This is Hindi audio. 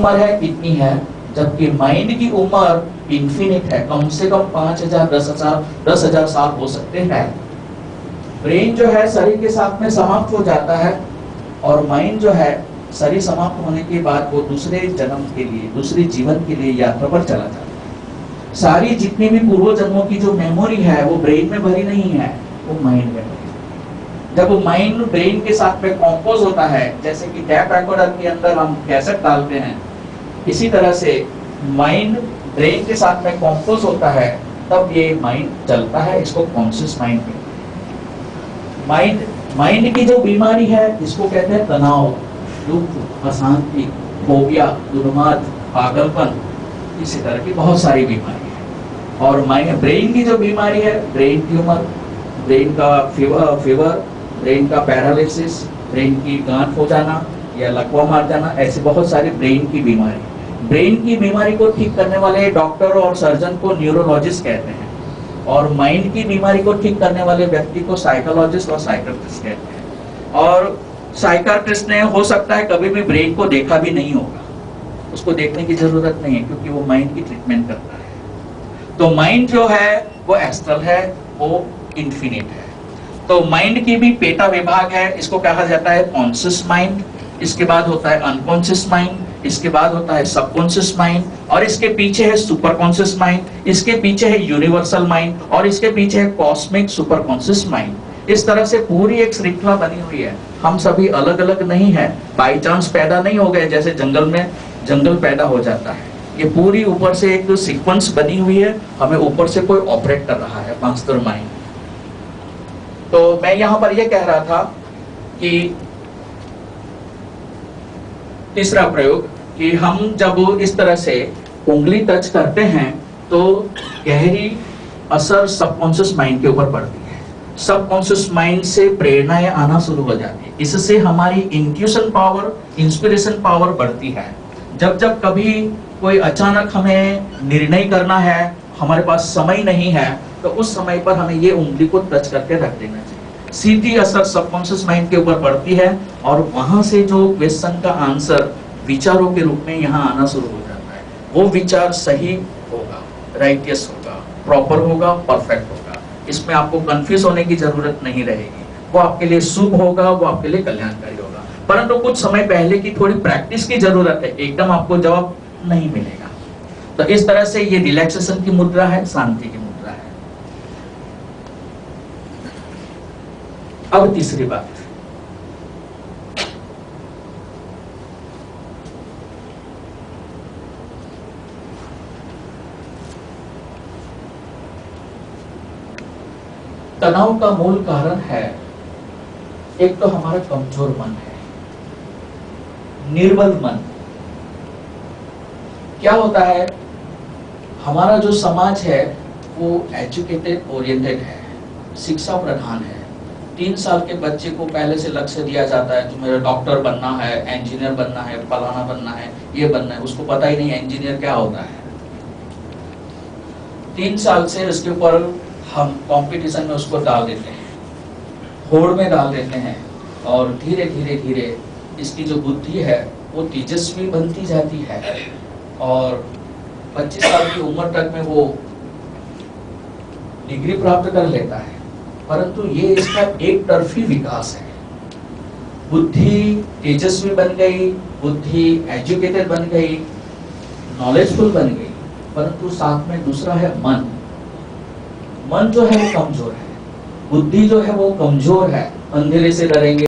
उम्र है इतनी है, जबकि माइंड की उम्र इन्फिनिट है, कम से कम 5000 10,000 साल हो सकते हैं। ब्रेन जो है शरीर के साथ में समाप्त हो जाता है, और माइंड जो है शरीर समाप्त होने के बाद वो दूसरे जन्म के लिए, दूसरे जीवन के लिए यात्रा पर चला जाता है। सारी जितनी भी पूर्व जन्मों की जो मेमोरी है वो ब्रेन में भरी नहीं है, वो माइंड में भरी है। जब वो माइंड ब्रेन के साथ में कंपोज होता है, जैसे कि टैप रिकॉर्डर के अंदर हम कैसेट डालते हैं, इसी तरह से माइंड ब्रेन के साथ में कंपोज होता है, तब ये माइंड चलता है। इसको कॉन्शियस माइंड कहते हैं। माइंड की जो बीमारी है इसको कहते हैं तनाव, दुख, अशांति, फोबिया, उन्माद, पागलपन, इसी तरह की बहुत सारी बीमारी है। और ब्रेन की जो बीमारी है, ब्रेन ट्यूमर, ब्रेन का फीवर, ब्रेन का पैरालिसिस, ब्रेन की गांठ हो जाना या लकवा मार जाना, ऐसे बहुत सारी ब्रेन की बीमारी। ब्रेन की बीमारी को ठीक करने वाले डॉक्टर और सर्जन को न्यूरोलॉजिस्ट कहते हैं, और माइंड की बीमारी को ठीक करने वाले व्यक्ति को साइकोलॉजिस्ट और साइकियाट्रिस्ट कहते हैं। और साइकियाट्रिस्ट ने हो सकता है कभी भी ब्रेन को देखा भी नहीं होगा, उसको देखने की जरूरत नहीं है, क्योंकि वो माइंड की ट्रीटमेंट करता है। तो माइंड जो है वो एस्ट्रल है, वो इन्फिनिट है। तो माइंड की भी पेटा विभाग है, इसको कहा जाता है कॉन्शियस माइंड, इसके बाद होता है अनकॉन्शियस माइंड, इसके बाद होता है सबकॉन्शियस माइंड, और इसके पीछे है सुपर कॉन्शियस माइंड, इसके पीछे है यूनिवर्सल माइंड, और इसके पीछे है कॉस्मिक सुपर कॉन्शियस माइंड। इस तरह से पूरी एक श्रृंखला बनी हुई है। हम सभी अलग अलग नहीं है, बाई चांस पैदा नहीं हो गए, जैसे जंगल में जंगल पैदा हो जाता है। ये पूरी ऊपर से एक सीक्वेंस बनी हुई है, हमें ऊपर से कोई ऑपरेट कर रहा है, मास्टर माइंड। तो मैं यहां पर यह कह रहा था कि तीसरा प्रयोग, कि हम जब इस तरह से उंगली टच करते हैं तो गहरी असर सबकॉन्शियस माइंड के ऊपर पड़ती है। सबकॉन्शियस माइंड से प्रेरणाएं आना शुरू हो जाती है, इससे हमारी इंट्यूशन पावर, इंस्पिरेशन पावर बढ़ती है। जब जब कभी कोई अचानक हमें निर्णय करना है, हमारे पास समय नहीं है, तो उस समय पर हमें ये उंगली को टच करके रख देना चाहिए। सीधी असर सबकॉन्शियस माइंड के ऊपर पड़ती है, और वहां से जो क्वेश्चन का आंसर विचारों के रूप में यहाँ आना शुरू हो जाता है। वो विचार सही होगा, राइटियस होगा, प्रॉपर होगा, परफेक्ट होगा। इसमें आपको कंफ्यूज होने की जरूरत नहीं रहेगी। वो आपके लिए शुभ होगा, वो आपके लिए कल्याणकारी होगा। परंतु कुछ समय पहले की थोड़ी प्रैक्टिस की जरूरत है, एकदम आपको जवाब नहीं मिलेगा। तो इस तरह से ये रिलैक्सेशन की मुद्रा है, शांति की मुद्रा है। अब तीसरी बात, तनाव का मूल कारण है, एक तो हमारा कमजोर मन है, निर्बल मन। क्या होता है, हमारा जो समाज है वो एजुकेटेड ओरिएंटेड है, शिक्षा प्रधान है। 3 साल के बच्चे को पहले से लक्ष्य दिया जाता है, तुम्हें डॉक्टर बनना है, इंजीनियर बनना है, फलाना बनना है, ये बनना है। उसको पता ही नहीं इंजीनियर क्या होता है। 3 साल से उसके ऊपर हम कंपटीशन में उसको डाल देते हैं, होड़ में डाल देते हैं, और धीरे धीरे धीरे इसकी जो बुद्धि है वो तेजस्वी बनती जाती है, और 25 साल की उम्र तक में वो डिग्री प्राप्त कर लेता है। परंतु ये इसका एक तरफी विकास है। बुद्धि तेजस्वी बन गई, बुद्धि एजुकेटेड बन गई, नॉलेजफुल बन गई, परंतु साथ में दूसरा है मन। मन जो है वो कमजोर है, बुद्धि जो है वो कमजोर है। अंधेरे से डरेंगे,